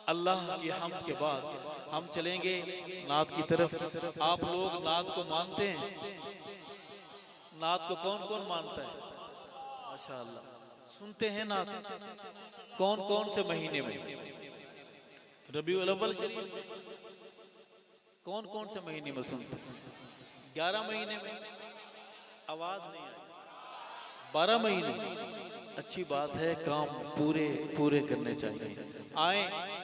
अल्लाह की हम्द के बाद हम चलेंगे नात की तरफ। आप लोग नात को मानते हैं? नात को कौन कौन मानता है? माशाअल्लाह, सुनते हैं नात? कौन कौन से महीने में? रबीउल अव्वल शरीफ। कौन कौन से महीने में सुनते हैं? 11 महीने में। आवाज नहीं आई। 12 महीने। अच्छी बात है, काम पूरे पूरे करने चाहिए। आए,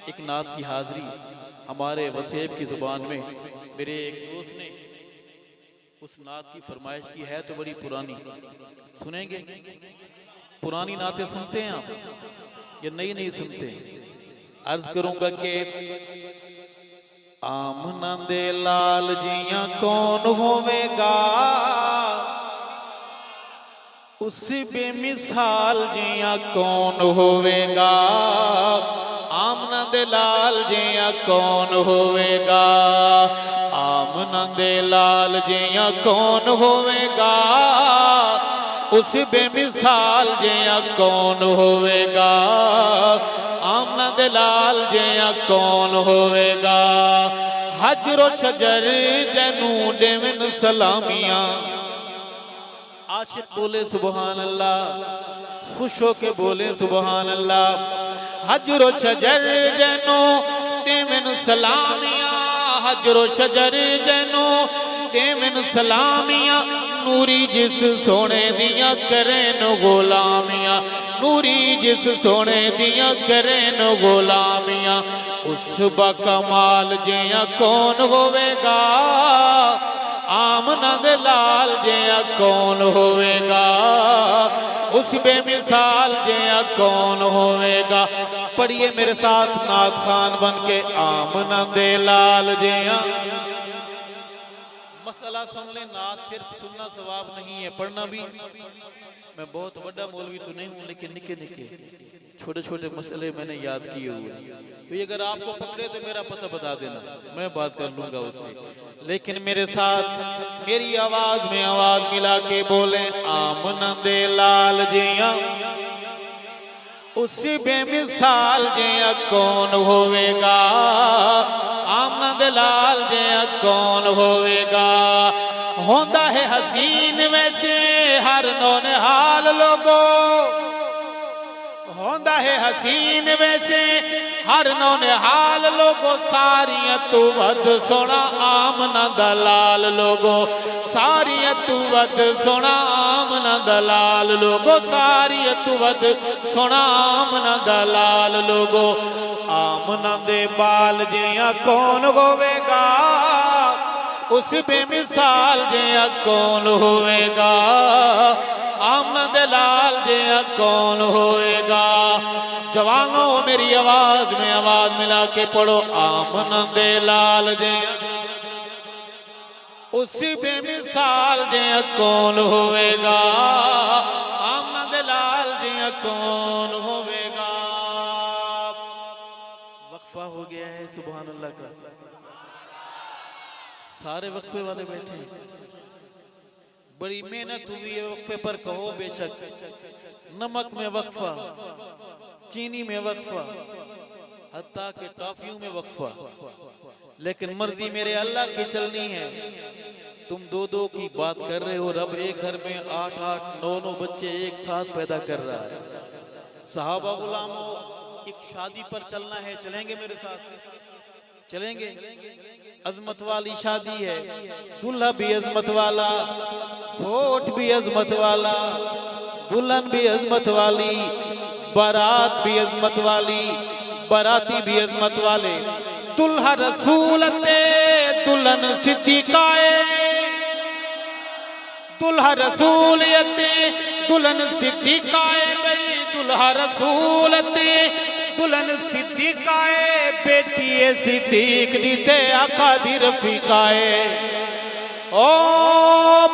एक नात की हाजिरी हमारे वसेब की जुबान में। मेरे एक दोस्त ने उस नात की फरमाइश की है, तो बड़ी पुरानी सुनेंगे। पुरानी नातें सुनते हैं आप या नई नहीं सुनते? अर्ज करूंगा कि आमना दे लाल जिया कौन होवेगा, उस बेमिसाल जिया कौन होवेगा। आमना दे लाल जिया कौन होवेगा, आमना दे लाल जिया कौन होवेगा, उस बेमिसाल जिया कौन होवेगा। आमना दे लाल जिया कौन होवेगा। हजरो शजर जैनू देवन सलामियां। आशिक बोले सुबहान अल्लाह, खुश होके बोले सुबहान अल्लाह। हजरो शजर जैनू देवन सलामियां, हजरो शजर जैनू देवन सलामियां। नूरी जिस सोने दिया करें न गुलामियां, नूरी जिस सोने दिया करें न गुलामियां। उस बकमाल जिया कौन होवेगा, आमना दे लाल जिया कौन होवेगा, उस बेमिसाल जिया कौन होवेगा। पढ़िए मेरे साथ नात खान बन के, आमना दे लाल जिया। मसला सुन ले, नात सिर्फ सुनना सवाब नहीं है, पढ़ना भी। मैं बहुत बड़ा मौलवी तो नहीं हूँ, लेकिन निके निके छोटे छोटे मसले मैंने याद किए हुए। तो अगर आपको पकड़े तो मेरा पता बता देना, मैं बात कर लूंगा उससे। लेकिन मेरे साथ मेरी आवाज में आवाज मिला के बोले, आमना दे लाल जिया, उस बेमिसाल जिया कौन होवेगा। आमना दे लाल जिया कौन होवेगा। होंदा है हसीन वैसे हर नौनिहाल लोगो, होंदा है हसीन वैसे हर नौनिहाल लोगो। सारियां तू वध सोना आमना दलाल लोगो, सारियां तू वध सोना आमना दलाल लोगो, सारियां तू वध सोना आमना दलाल लोगो। आमना दे बाल जिया कौन होवेगा, उस बेमिसाल जिया कौन होवेगा। आमना दे लाल जिया कौन होएगा। जवानों मेरी आवाज में आवाज मिला के पढ़ो, आमना दे लाल जिया, उस बेमिसाल जिया कौन होएगा। आमना दे लाल जिया कौन होएगा। वक्फा हो गया है सुभान अल्लाह का। सारे वक्फे वाले बैठे हैं, बड़ी मेहनत हुई है वक्फे पर। कहो बेशक नमक में वक्फा, चीनी में वक्फा, हत्ता के टॉफियों में वक्फा, लेकिन मर्जी मेरे अल्लाह की चलनी है। तुम दो दो की बात कर रहे हो, रब एक घर में 8-8 9-9 बच्चे एक साथ पैदा कर रहा है। सहाबा गुलामों, एक शादी पर चलना है, चलेंगे मेरे साथ? चलेंगे? अजमत वाली शादी है, दूल्हा भी अजमत वाला, घोट भी अजमत वाला, दुल्हन भी अजमत वाली, बारात भी अजमत वाली, बाराती भी अजमत वाले। दुल्हा रसूलते दुल्हन सिद्दीकाए, दुल्हा रसूलते दुल्हन सिद्दीकाए। गई दुल्हा रसूलते दुल्हन सिद्दीकाए। बेटी सिद्दीक दी ते आका दी रफीकाए। ओ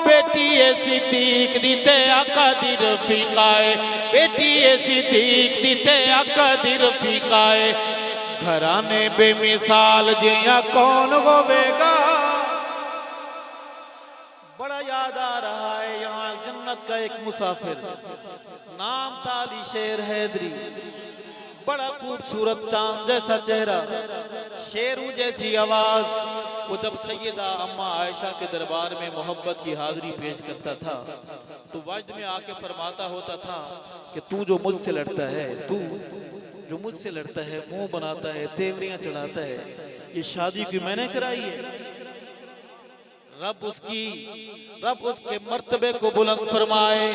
बेटी सिद्दीक दी ते आका दी रफीकाए। बेटी सिद्दीक दी ते आका दी रफीकाए। घराने बेमिसाल जिया कौन होवेगा। बड़ा याद आ रहा है यहाँ जन्नत का एक मुसाफिर, नाम था अली शेर हैदरी। बड़ा खूबसूरत चांद जैसा चेहरा, शेरू जैसी आवाज। वो जब सैयदा अम्मा आयशा के दरबार में मोहब्बत की हाजिरी पेश करता था तो वजद में आके फरमाता होता था कि तू जो मुझसे लड़ता है, तू जो मुझसे लड़ता है, मुंह बनाता है, तेवरियां चढ़ाता है, ये शादी की मैंने कराई है। रब उसके मर्तबे को बुलंद फरमाए।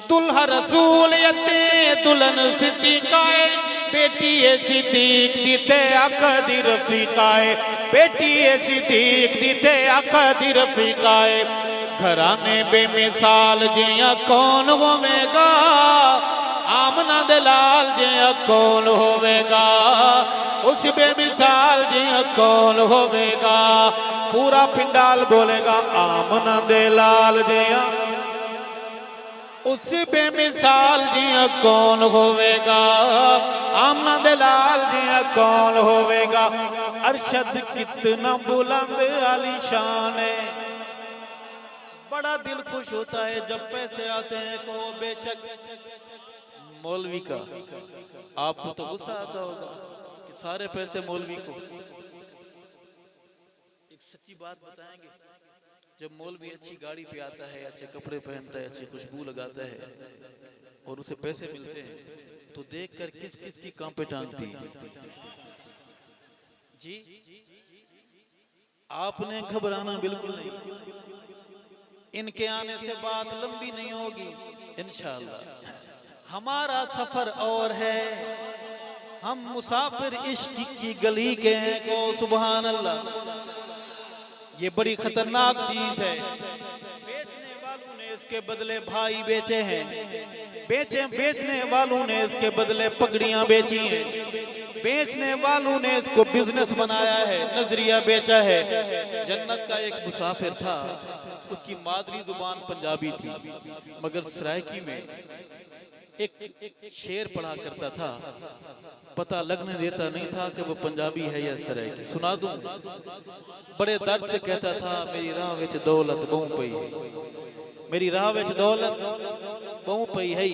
दुल्हा रसूल यते दुल्हन सिद्दीकाए, बेटी है सिद्दीक दीते अकदी रफीकाए, बेटी है सिद्दीक दीते अकदी रफीकाए। घराने बेमिसाल जिया कौन होवेगा, आमना दे लाल जिया कौन होवेगा, उस बेमिसाल जिया कौन होवेगा। पूरा पिंडाल बोलेगा आमना दे लाल जिया, उस बेमिसाल जिया कौन होवेगा, आमना दे लाल जिया कौन होवेगा। अरशद कितना बुलंद आलीशान है। बड़ा दिल खुश होता है जब पैसे आते हैं को बेशक मौलवी का, आपको तो गुस्सा आता होगा कि सारे पैसे मौलवी को। एक सच्ची बात बताएंगे, जब मौलवी अच्छी गाड़ी पे आता है, अच्छे कपड़े पहनता है, अच्छी खुशबू लगाता है और उसे पैसे मिलते हैं तो देखकर किस किस की कांपे टांगती है। जी आपने घबराना बिल्कुल नहीं, इनके आने से बात लंबी नहीं होगी इंशाअल्लाह। हमारा सफर और है, हम मुसाफिर इश्क की गली के हैं को सुभान अल्लाह। ये बड़ी खतरनाक चीज है। बेचने वालों ने इसके बदले भाई बेचे हैं, बेचने वालों ने इसके बदले पगड़ियां बेची हैं, बेचने वालों ने इसको बिजनेस बनाया है, नजरिया बेचा है। जन्नत का एक मुसाफिर था, उसकी मादरी जुबान पंजाबी थी, मगर सरायकी में एक शेर पढ़ा करता था, पता लगने देता नहीं था कि वो पंजाबी है या सरायकी। सुना दूं? बड़े दर्द से कहता था, मेरी राह विच दौलत बहु पई है, मेरी राह विच दौलत बहु पई है,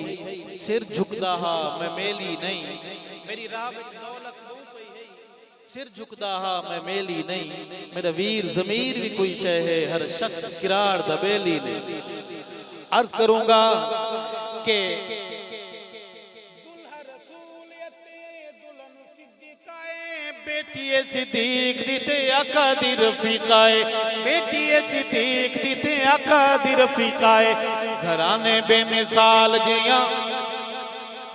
सिर झुकदा हा मैं मेली नहीं, मेरी राह विच दौलत बहु पई है, सिर झुकदा हा मैं मेली नहीं, मेरा वीर जमीर भी कोई शय है, हर शख्स किरार दबेली नहीं। अर्ज करूंगा कि बेटी सिद्दीक दीते अकदी रफीकाए, बेटी सिद्दीक दीते अकदी रफीकाए। घराने बेमिसाल जिया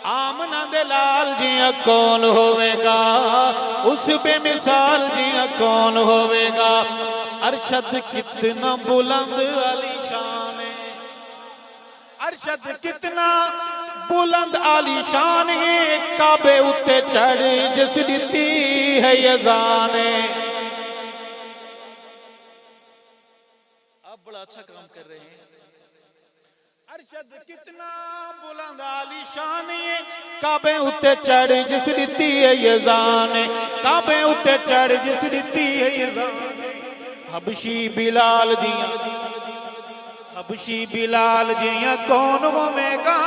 आमना दे लाल जिया कौन होवेगा, उस बेमिसाल जिया कौन होवेगा। अरशद कितना बुलंद आलीशान है, अरशद कितना बुलंद आलीशान है, काबे उत्ते चढ़ जिस दिती है यज़ान। आप बड़ा अच्छा काम कर रहे हैं। अरशद कितना बुलंद आलीशान है, काबे उत्ते चढ़ जिस दिती है यज़ान, काबे उत्ते चढ़ जिस दिती है यज़ान। हबशी बिलाल जिया, हबशी बिलाल जिया कौन होवेगा,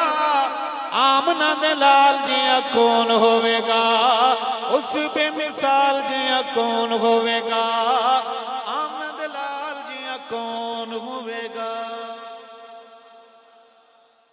आमना दे लाल जिया कौन होवेगा, उस बेमिसाल जिया कौन होवेगा।